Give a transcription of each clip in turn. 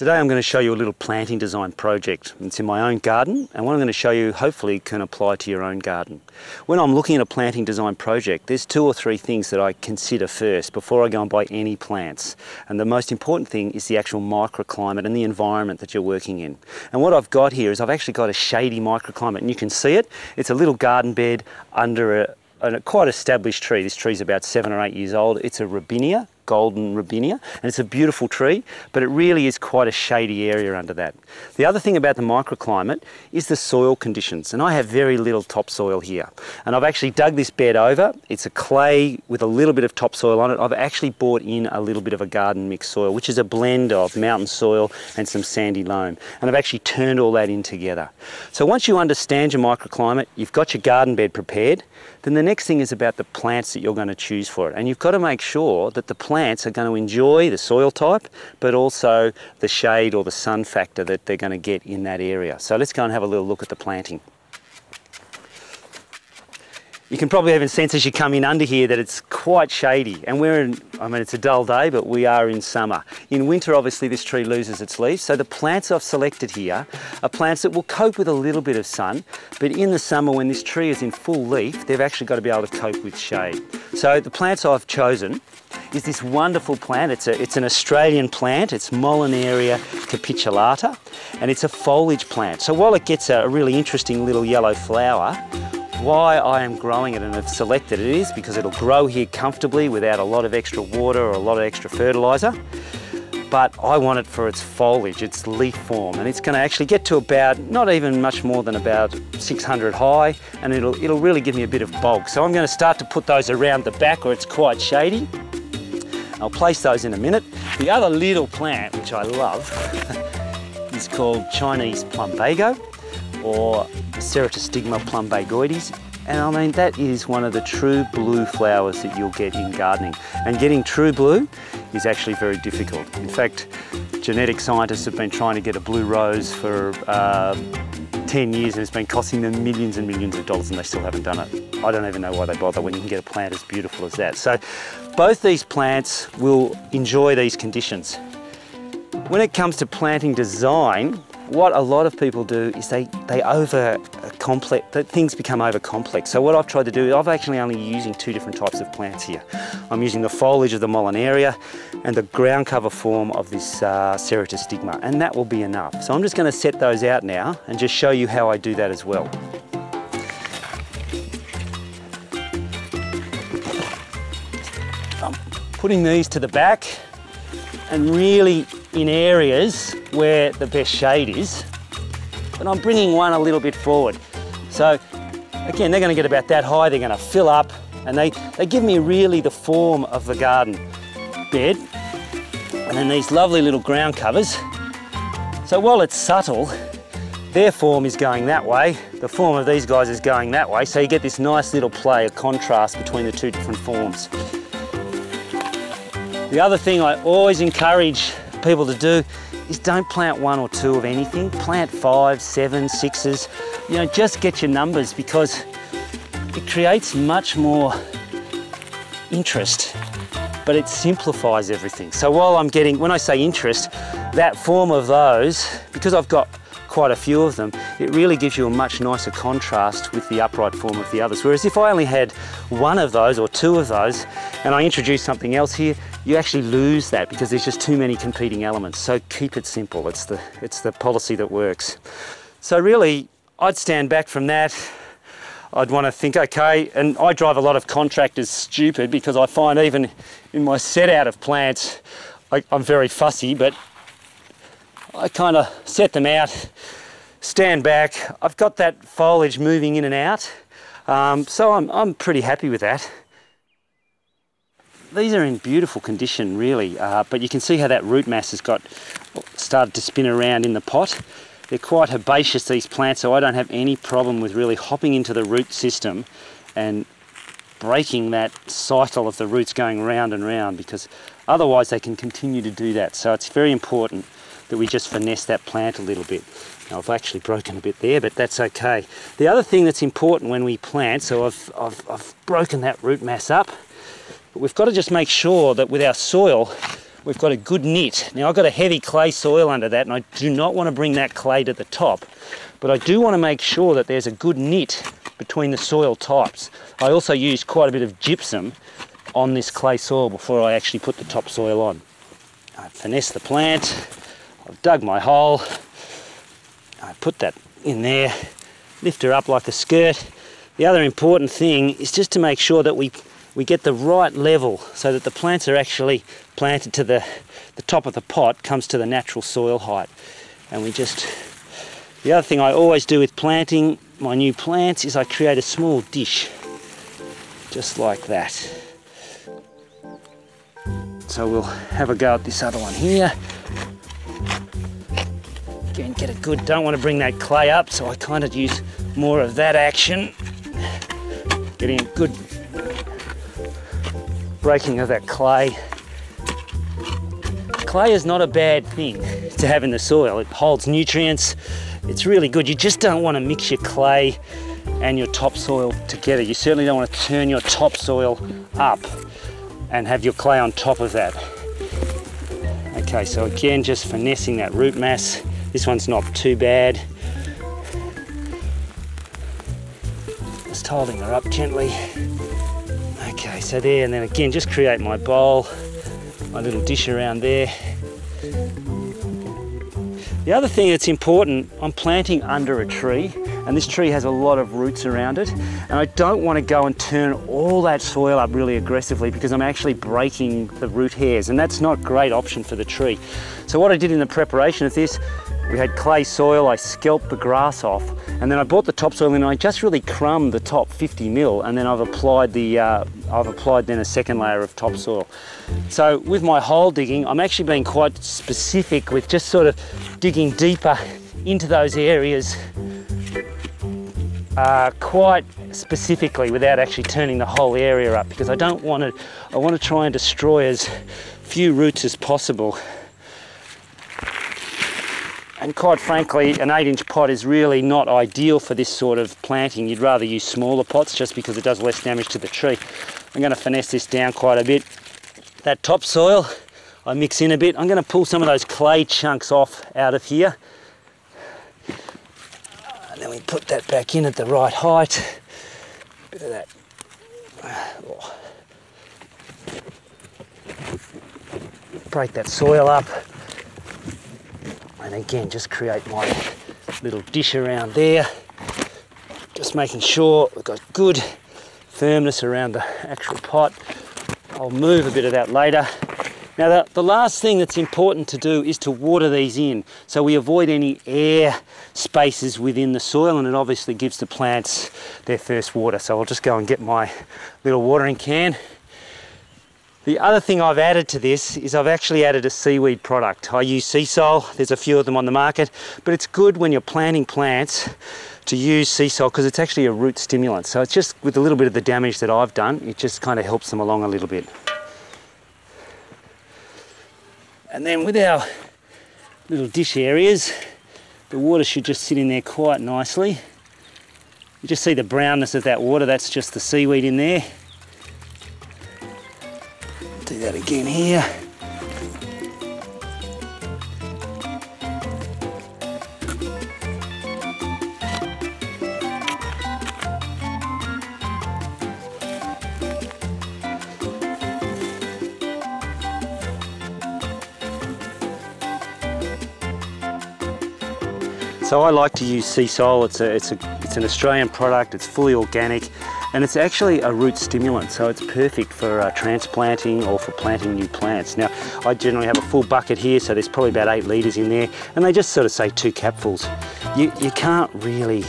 Today I'm going to show you a little planting design project. It's in my own garden, and what I'm going to show you hopefully can apply to your own garden. When I'm looking at a planting design project, there's 2 or 3 things that I consider first before I go and buy any plants. And the most important thing is the actual microclimate and the environment that you're working in. And what I've got here is I've actually got a shady microclimate, and you can see it. It's a little garden bed under a quite established tree. This tree's about 7 or 8 years old. It's a robinia, golden robinia, and it's a beautiful tree, but it really is quite a shady area under that. The other thing about the microclimate is the soil conditions, and I have very little topsoil here. And I've actually dug this bed over. It's a clay with a little bit of topsoil on it. I've actually brought in a little bit of a garden mix soil, which is a blend of mountain soil and some sandy loam. And I've actually turned all that in together. So once you understand your microclimate, you've got your garden bed prepared, then the next thing is about the plants that you're going to choose for it. And you've got to make sure that the plants are going to enjoy the soil type, but also the shade or the sun factor that they're going to get in that area. So let's go and have a little look at the planting. You can probably even sense as you come in under here that it's quite shady, and it's a dull day, but we are in summer. In winter, obviously, this tree loses its leaves, so the plants I've selected here are plants that will cope with a little bit of sun, but in the summer when this tree is in full leaf, they've actually got to be able to cope with shade. So the plants I've chosen is this wonderful plant. It's an Australian plant. It's Mollinaria capitulata, and it's a foliage plant. So while it gets a really interesting little yellow flower, why I am growing it and have selected it is because it'll grow here comfortably without a lot of extra water or a lot of extra fertiliser. But I want it for its foliage, its leaf form, and it's going to actually get to about, not even much more than about 600 high, and it'll really give me a bit of bulk. So I'm going to start to put those around the back where it's quite shady. I'll place those in a minute. The other little plant, which I love, is called Chinese plumbago, or Ceratostigma plumbagoides, and I mean that is one of the true blue flowers that you'll get in gardening, and getting true blue is actually very difficult. In fact, genetic scientists have been trying to get a blue rose for 10 years, and it's been costing them millions and millions of dollars, and they still haven't done it. I don't even know why they bother when you can get a plant as beautiful as that. So both these plants will enjoy these conditions. When it comes to planting design, what a lot of people do is things become over complex. So what I've tried to do, I'm actually only using 2 different types of plants here. I'm using the foliage of the Mollinaria and the ground cover form of this Ceratostigma, and that will be enough. So I'm just going to set those out now and just show you how I do that as well. I'm putting these to the back and really in areas where the best shade is, but I'm bringing one a little bit forward. So again, they're going to get about that high, they're going to fill up, and they give me really the form of the garden bed. And then these lovely little ground covers. So while it's subtle, their form is going that way, the form of these guys is going that way, so you get this nice little play of contrast between the 2 different forms. The other thing I always encourage people to do is don't plant 1 or 2 of anything. Plant 5, 7, 6s. You know, just get your numbers, because it creates much more interest, but it simplifies everything. So while I'm getting, when I say interest, that form of those, because I've got quite a few of them, it really gives you a much nicer contrast with the upright form of the others. Whereas if I only had 1 of those or 2 of those and I introduce something else here, you actually lose that because there's just too many competing elements. So keep it simple. It's the policy that works. So really, I'd stand back from that. I'd want to think, okay, and I drive a lot of contractors stupid because I find even in my set out of plants, I'm very fussy, but I kind of set them out, stand back. I've got that foliage moving in and out, so I'm pretty happy with that. These are in beautiful condition, really, but you can see how that root mass has started to spin around in the pot. They're quite herbaceous, these plants, so I don't have any problem with really hopping into the root system and breaking that cycle of the roots going round and round, because otherwise they can continue to do that. So it's very important that we just finesse that plant a little bit. Now, I've actually broken a bit there, but that's okay. The other thing that's important when we plant, so I've broken that root mass up, but we've got to just make sure that with our soil, we've got a good knit. Now I've got a heavy clay soil under that, and I do not want to bring that clay to the top, but I do want to make sure that there's a good knit between the soil types. I also use quite a bit of gypsum on this clay soil before I actually put the topsoil on. I finesse the plant, I've dug my hole, I put that in there, lift her up like a skirt. The other important thing is just to make sure that we get the right level so that the plants are actually planted to the top of the pot comes to the natural soil height. And the other thing I always do with planting my new plants is I create a small dish, just like that. So we'll have a go at this other one here. Again, get a good, don't want to bring that clay up, so I kind of use more of that action. Getting a good breaking of that clay. Clay is not a bad thing to have in the soil. It holds nutrients. It's really good. You just don't want to mix your clay and your topsoil together. You certainly don't want to turn your topsoil up and have your clay on top of that. Okay, so again, just finessing that root mass. This one's not too bad. Just holding her up gently. Okay, so there, and then again, just create my bowl, my little dish around there. The other thing that's important, I'm planting under a tree, and this tree has a lot of roots around it, and I don't want to go and turn all that soil up really aggressively because I'm actually breaking the root hairs, and that's not a great option for the tree. So what I did in the preparation of this, we had clay soil, I scalped the grass off, and then I brought the topsoil in and I just really crumbed the top 50 mil, and then I've applied then a second layer of topsoil. So with my hole digging, I'm actually being quite specific with just sort of digging deeper into those areas quite specifically without actually turning the whole area up, because I want to try and destroy as few roots as possible. And quite frankly, an 8-inch pot is really not ideal for this sort of planting. You'd rather use smaller pots just because it does less damage to the tree. I'm going to finesse this down quite a bit. That topsoil, I mix in a bit. I'm going to pull some of those clay chunks off out of here. And then we put that back in at the right height. Bit of that. Break that soil up. And again, just create my little dish around there. Just making sure we've got good firmness around the actual pot. I'll move a bit of that later. Now the last thing that's important to do is to water these in, so we avoid any air spaces within the soil, and it obviously gives the plants their first water. So I'll just go and get my little watering can. The other thing I've added to this is I've actually added a seaweed product. I use sea salt, there's a few of them on the market, but it's good when you're planting plants to use sea salt because it's actually a root stimulant. So it's just, with a little bit of the damage that I've done, it just kind of helps them along a little bit. And then with our little dish areas, the water should just sit in there quite nicely. You just see the brownness of that water, that's just the seaweed in there. Do that again here. So I like to use sea salt. It's an Australian product, it's fully organic, and it's actually a root stimulant, so it's perfect for transplanting or for planting new plants. Now, I generally have a full bucket here, so there's probably about 8 litres in there, and they just sort of say 2 capfuls. You can't really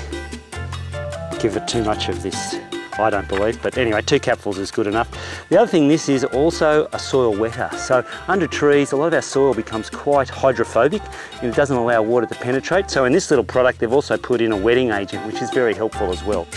give it too much of this, I don't believe, but anyway, 2 capfuls is good enough. The other thing, this is also a soil wetter. So under trees, a lot of our soil becomes quite hydrophobic and it doesn't allow water to penetrate. So in this little product, they've also put in a wetting agent, which is very helpful as well.